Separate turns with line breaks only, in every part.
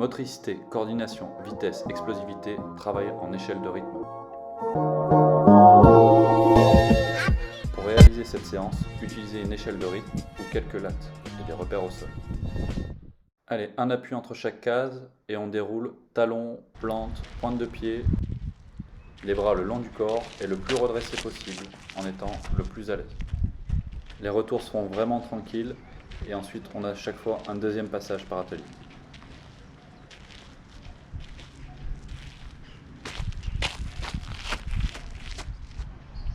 Motricité, coordination, vitesse, explosivité, travail en échelle de rythme. Pour réaliser cette séance, utilisez une échelle de rythme ou quelques lattes et des repères au sol. Allez, un appui entre chaque case et on déroule talon, plante, pointe de pied, les bras le long du corps et le plus redressé possible en étant le plus à l'aise. Les retours seront vraiment tranquilles et ensuite on a à chaque fois un deuxième passage par atelier.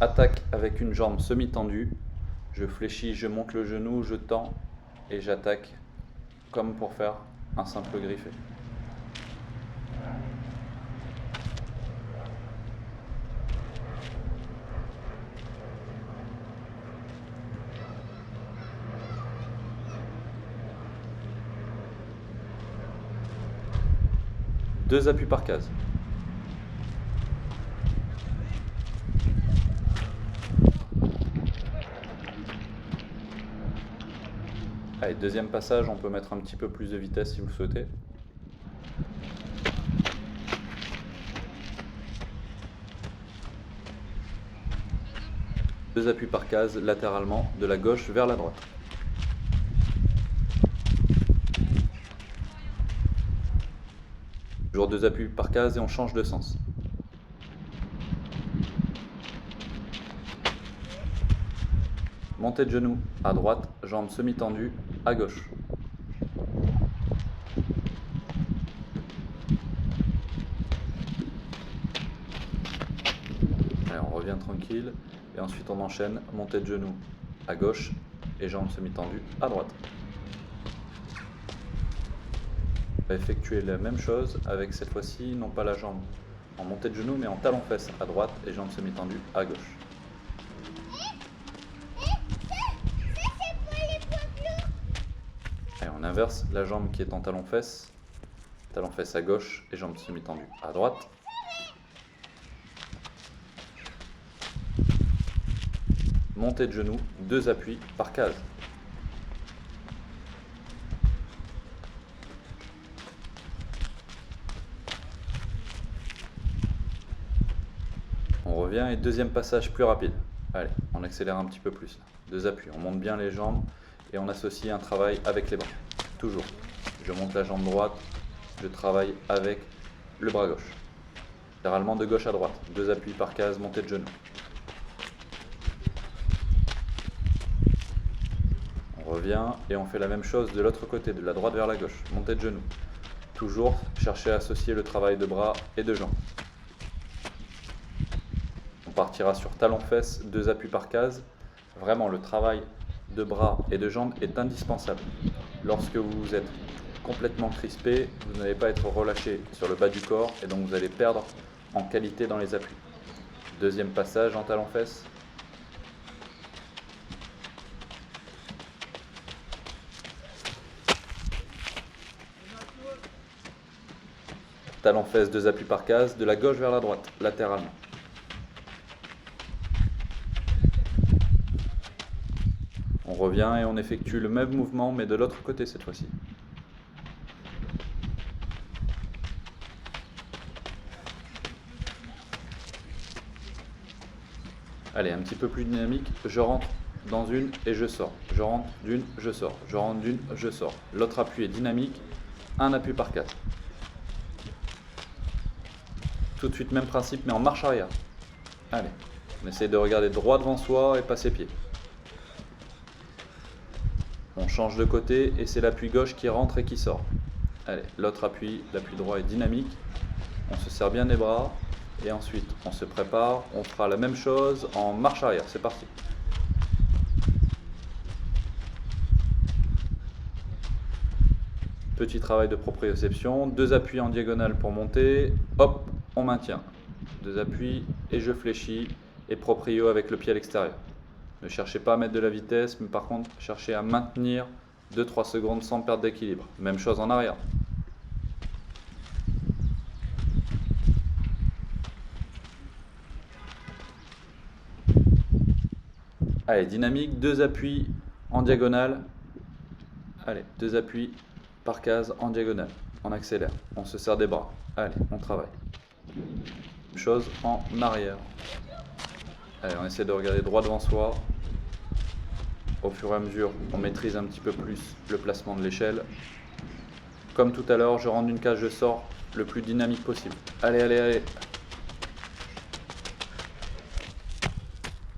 Attaque avec une jambe semi-tendue, je fléchis, je monte le genou, je tends et j'attaque comme pour faire un simple griffé. Deux appuis par case. Allez, deuxième passage, on peut mettre un petit peu plus de vitesse si vous le souhaitez. Deux appuis par case latéralement de la gauche vers la droite. Toujours deux appuis par case et on change de sens. Montée de genou à droite, jambe semi-tendue à gauche. Allez, on revient tranquille et ensuite on enchaîne montée de genou à gauche et jambe semi-tendue à droite. On va effectuer la même chose avec cette fois-ci non pas la jambe en montée de genou mais en talon-fesse à droite et jambe semi-tendue à gauche. Allez, on inverse la jambe qui est en talon-fesse à gauche et jambe semi-tendue à droite. Montée de genou, deux appuis par case. On revient et deuxième passage plus rapide. Allez, on accélère un petit peu plus. Deux appuis, on monte bien les jambes et on associe un travail avec les bras. Toujours. Je monte la jambe droite, je travaille avec le bras gauche. Généralement de gauche à droite. Deux appuis par case, montée de genou. On revient et on fait la même chose de l'autre côté, de la droite vers la gauche. Montée de genou. Toujours chercher à associer le travail de bras et de jambes. On partira sur talon-fesse, deux appuis par case. Vraiment, le travail de bras et de jambes est indispensable. Lorsque vous êtes complètement crispé, vous n'allez pas être relâché sur le bas du corps et donc vous allez perdre en qualité dans les appuis. Deuxième passage en talon-fesse. Talon-fesse, deux appuis par case, de la gauche vers la droite, latéralement. On revient et on effectue le même mouvement, mais de l'autre côté cette fois-ci. Allez, un petit peu plus dynamique. Je rentre dans une et je sors. Je rentre d'une, je sors. Je rentre d'une, je sors. L'autre appui est dynamique. Un appui par case. Tout de suite, même principe, mais en marche arrière. Allez, on essaie de regarder droit devant soi et pas ses pieds. On change de côté et c'est l'appui gauche qui rentre et qui sort. Allez, l'autre appui, l'appui droit est dynamique. On se serre bien les bras et ensuite on se prépare. On fera la même chose en marche arrière. C'est parti. Petit travail de proprioception. Deux appuis en diagonale pour monter. Hop, on maintient. Deux appuis et je fléchis et proprio avec le pied à l'extérieur. Ne cherchez pas à mettre de la vitesse, mais par contre, cherchez à maintenir 2-3 secondes sans perdre d'équilibre. Même chose en arrière. Allez, dynamique, deux appuis en diagonale. Allez, deux appuis par case en diagonale. on accélère, on se serre des bras. Allez, on travaille. Même chose en arrière. Allez, on essaie de regarder droit devant soi. Au fur et à mesure, on maîtrise un petit peu plus le placement de l'échelle. Comme tout à l'heure, je rentre d'une case, je sors le plus dynamique possible. Allez, allez, allez.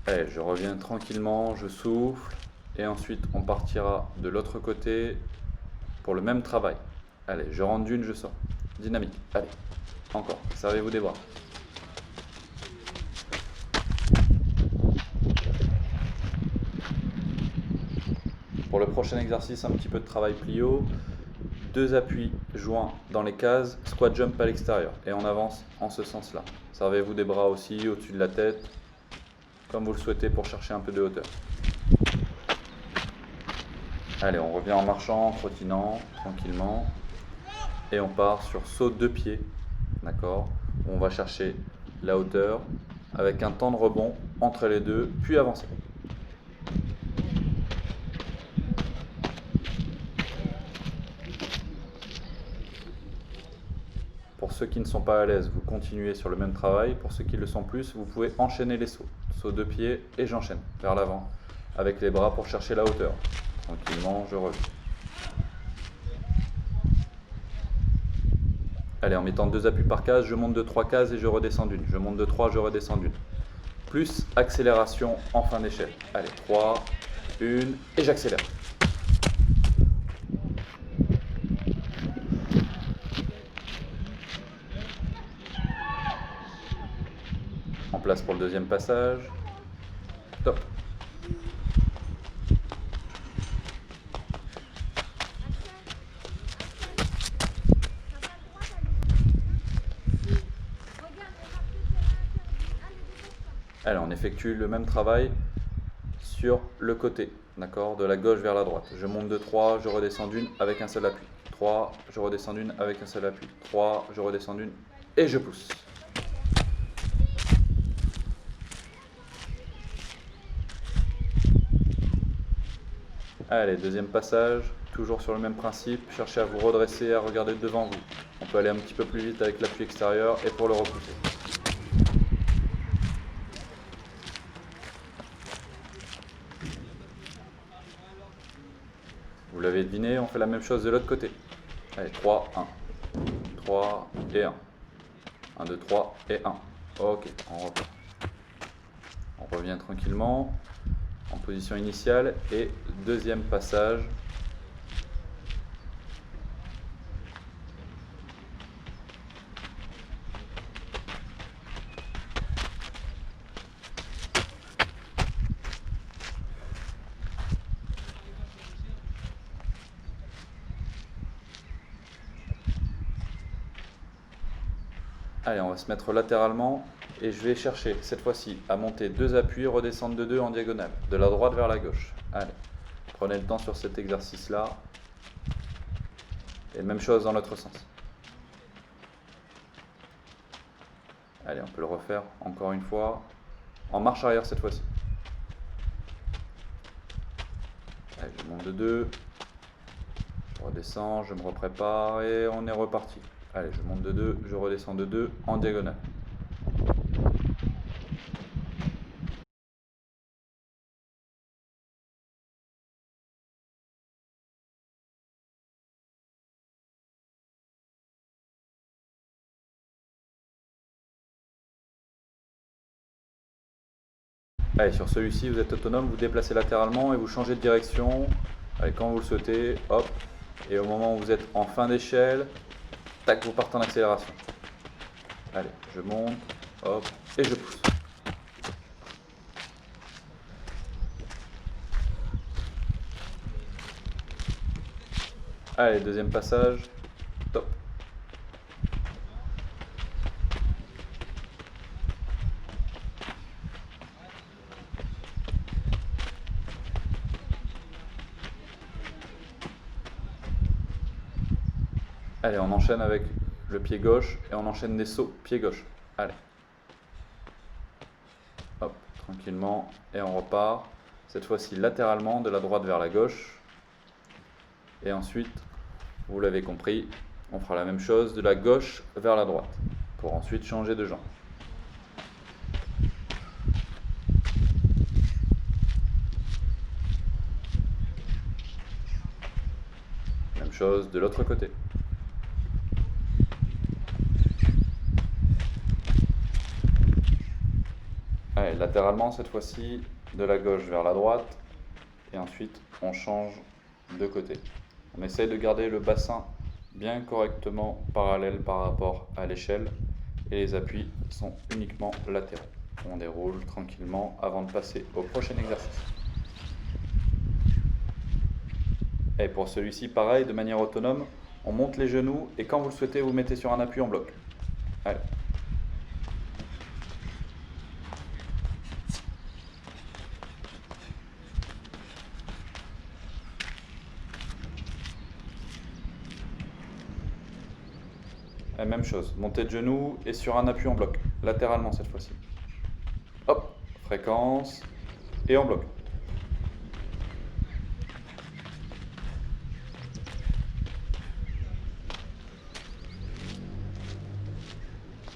Allez, je reviens tranquillement, je souffle. Et ensuite, on partira de l'autre côté pour le même travail. Allez, je rentre d'une, je sors. Dynamique. Allez, encore. Servez-vous des bras. Pour le prochain exercice, un petit peu de travail plio. 2 appuis joints dans les cases, squat jump à l'extérieur. Et on avance en ce sens-là. Servez-vous des bras aussi au-dessus de la tête, comme vous le souhaitez pour chercher un peu de hauteur. Allez, on revient en marchant, en trottinant, tranquillement. Et on part sur saut de pied. D'accord ? On va chercher la hauteur avec un temps de rebond entre les deux, puis avancer. Pour ceux qui ne sont pas à l'aise, vous continuez sur le même travail. Pour ceux qui le sont plus, vous pouvez enchaîner les sauts. Saut de pied et j'enchaîne vers l'avant avec les bras pour chercher la hauteur. Tranquillement, je reviens. Allez, en mettant 2 appuis par case, je monte de 3 cases et je redescends d'une. Je monte de 3, je redescends d'une. Plus accélération en fin d'échelle. Allez, 3, 1 et j'accélère. En place pour le deuxième passage. Top. Allez, on effectue le même travail sur le côté, d'accord, de la gauche vers la droite. Je monte de 3, je redescends d'une avec un seul appui. 3, je redescends d'une avec un seul appui. 3, je redescends d'une et je pousse. Allez, deuxième passage, toujours sur le même principe, cherchez à vous redresser, à regarder devant vous. On peut aller un petit peu plus vite avec l'appui extérieur et pour le repousser. Vous l'avez deviné, on fait la même chose de l'autre côté. Allez, 3, 1. 3 et 1. 1, 2, 3 et 1. Ok, on repart. On revient tranquillement en position initiale et deuxième passage. Allez, on va se mettre latéralement et je vais chercher cette fois-ci à monter 2 appuis, redescendre de 2 en diagonale, de la droite vers la gauche. Allez, prenez le temps sur cet exercice-là. Et même chose dans l'autre sens. Allez, on peut le refaire encore une fois, en marche arrière cette fois-ci. Allez, je monte de 2, je redescends, je me reprépare et on est reparti. Allez, je monte de 2, je redescends de 2 en diagonale. Allez, sur celui-ci, vous êtes autonome, vous déplacez latéralement et vous changez de direction. Allez, quand vous le souhaitez, hop. Et au moment où vous êtes en fin d'échelle, tac, vous partez en accélération. Allez, je monte, hop, et je pousse. Allez, deuxième passage, top. Allez, on enchaîne avec le pied gauche et on enchaîne des sauts pied gauche. Allez. Hop, tranquillement. Et on repart. Cette fois-ci latéralement, de la droite vers la gauche. Et ensuite, vous l'avez compris, On fera la même chose de la gauche vers la droite, pour ensuite changer de jambe. Même chose de l'autre côté. Allez, latéralement cette fois-ci, de la gauche vers la droite, et ensuite on change de côté. On essaye de garder le bassin bien correctement parallèle par rapport à l'échelle, et les appuis sont uniquement latéraux. On déroule tranquillement avant de passer au prochain exercice. Et pour celui-ci, pareil, de manière autonome, on monte les genoux et quand vous le souhaitez, vous mettez sur un appui en bloc. Allez. Et même chose, montée de genoux et sur un appui en bloc, latéralement cette fois-ci. Hop, fréquence et en bloc.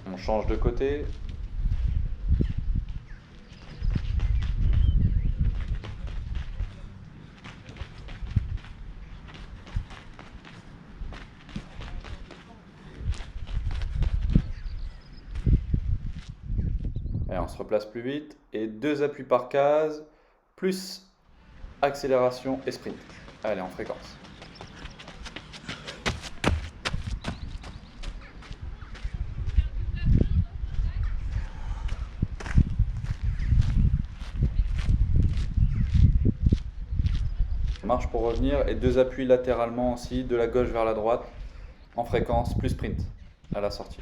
On change de côté. Et on se replace plus vite. Et 2 appuis par case, plus accélération et sprint. Allez, en fréquence. Marche pour revenir et 2 appuis latéralement aussi, de la gauche vers la droite, en fréquence, plus sprint à la sortie.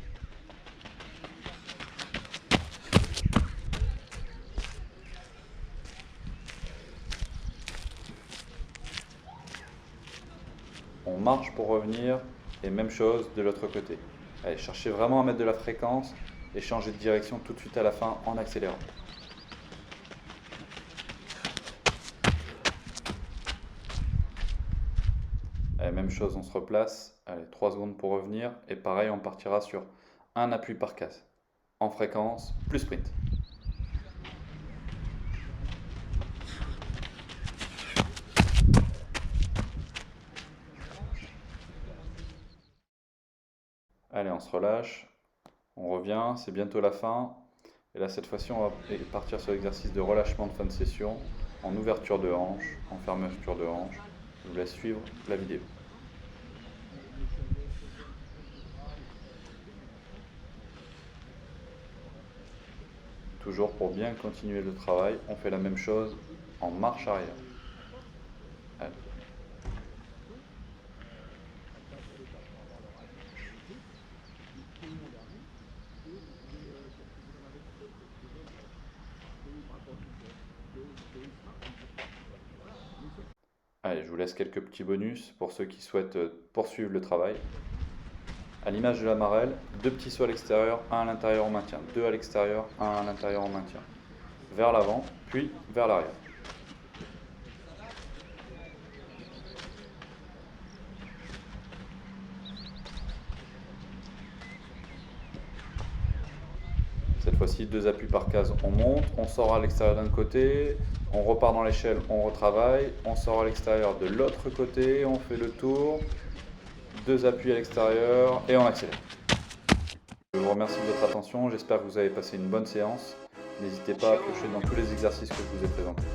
On marche pour revenir et même chose de l'autre côté. Allez, cherchez vraiment à mettre de la fréquence et changer de direction tout de suite à la fin en accélérant. Allez, même chose, on se replace. Allez, 3 secondes pour revenir et pareil, on partira sur un appui par case. En fréquence, plus sprint. Allez, on se relâche, on revient, c'est bientôt la fin. Et là, cette fois-ci, on va partir sur l'exercice de relâchement de fin de session, en ouverture de hanche, en fermeture de hanche. Je vous laisse suivre la vidéo. Toujours pour bien continuer le travail, on fait la même chose en marche arrière. Allez. Allez, je vous laisse quelques petits bonus pour ceux qui souhaitent poursuivre le travail. À l'image de la marelle, 2 petits sauts à l'extérieur, 1 à l'intérieur en maintien, 2 à l'extérieur, 1 à l'intérieur en maintien. Vers l'avant, puis vers l'arrière. Cette fois-ci, 2 appuis par case, on monte, on sort à l'extérieur d'un côté, on repart dans l'échelle, on retravaille, on sort à l'extérieur de l'autre côté, on fait le tour, 2 appuis à l'extérieur et on accélère. Je vous remercie de votre attention, j'espère que vous avez passé une bonne séance. N'hésitez pas à piocher dans tous les exercices que je vous ai présentés.